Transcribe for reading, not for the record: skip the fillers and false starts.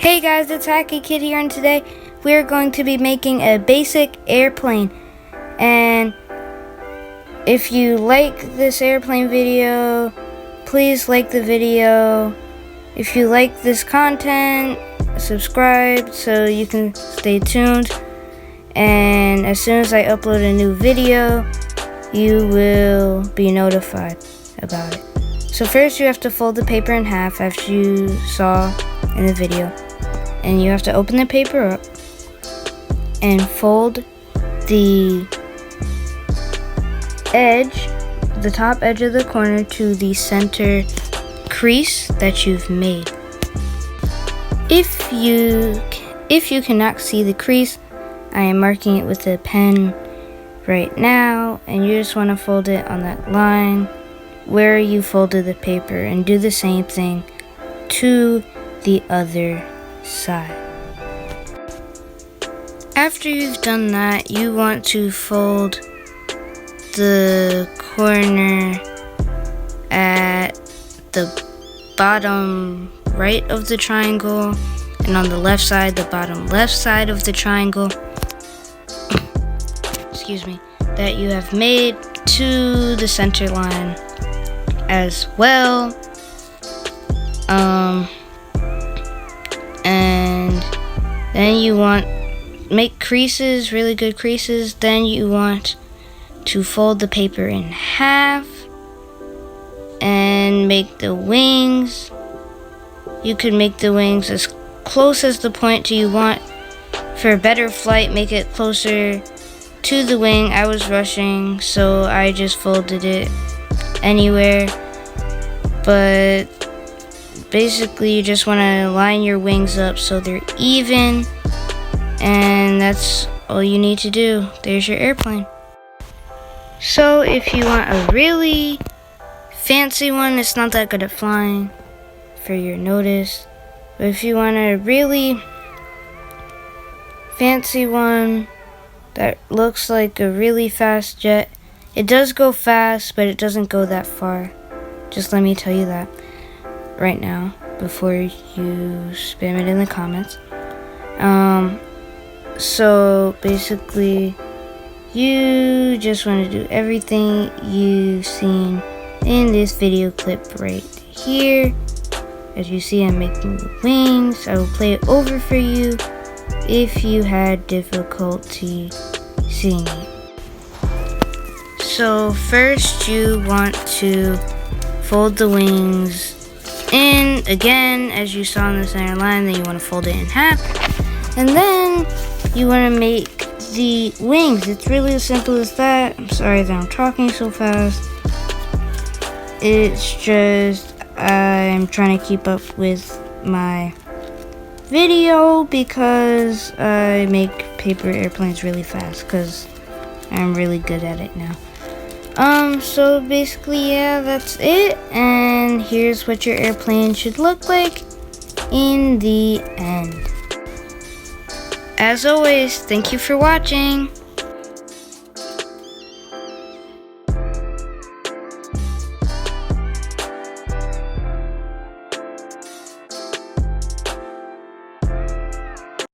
Hey guys, it's Hacky Kid here, and today we're going to be making a basic airplane. And if you like this airplane video, please like the video. If you like this content, subscribe so you can stay tuned. And as soon as I upload a new video, you will be notified about it. So first you have to fold the paper in half as you saw in the video. And you have to open the paper up and fold the edge, the top edge of the corner to the center crease that you've made. If you cannot see the crease, I am marking it with a pen right now, and you just want to fold it on that line where you folded the paper, and do the same thing to the other side. After you've done that, you want to fold the corner at the bottom right of the triangle, and on the left side, the bottom left side of the triangle excuse me, that you have made to the center line as well. And then you want make creases, really good creases. Then you want to fold the paper in half and make the wings. You could make the wings as close as the point you want. For a better flight, make it closer to the wing. I was rushing, so I just folded it anywhere. But basically, you just want to line your wings up so they're even, and that's all you need to do. There's your airplane. So if you want a really fancy one, it's not that good at flying for your notice, but if you want a really fancy one that looks like a really fast jet, it does go fast, but it doesn't go that far. Just let me tell you that right now before you spam it in the comments. So basically, you just want to do everything you've seen in this video clip right here. As you see, I'm making the wings. I will play it over for you if you had difficulty seeing it. So first you want to fold the wings in again, as you saw in the center line. Then you want to fold it in half, and then you want to make the wings. It's really as simple as that. I'm sorry that I'm talking so fast. It's just I'm trying to keep up with my video because I make paper airplanes really fast because I'm really good at it now. So basically, yeah, that's it, and here's what your airplane should look like in the end. As always, thank you for watching.